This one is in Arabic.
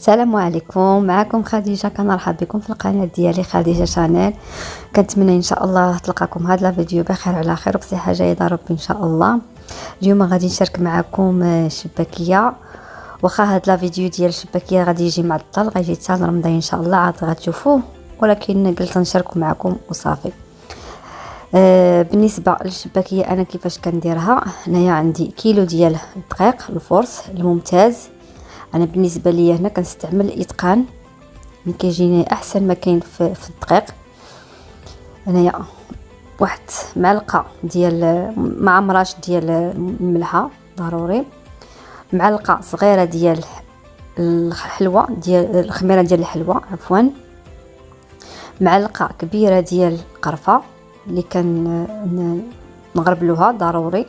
السلام عليكم، معكم خديجه. كنرحب بكم في القناه ديالي خديجه شانيل. كنتمنى ان شاء الله تلقاكم هذا الفيديو بخير على خير وبصحه جيده ربي ان شاء الله. اليوم غادي نشارك معكم شباكيه. واخا هذا الفيديو ديال الشباكيه غادي يجي معطل، غيجي حتى رمضان ان شاء الله عاد غتشوفوه، ولكن قلت نشارك معكم وصافي. بالنسبه للشباكيه انا كيفاش كنديرها. هنايا عندي كيلو ديال الدقيق الفورس الممتاز. انا بالنسبه لي هنا كنستعمل الاتقان اللي كيجيني احسن ما كاين في الدقيق. هنايا واحد معلقه ديال مع مراش ديال الملحه ضروري، معلقه صغيره ديال الحلوى ديال الخميره ديال الحلوى عفوا، معلقه كبيره ديال القرفه اللي نغربلوها ضروري،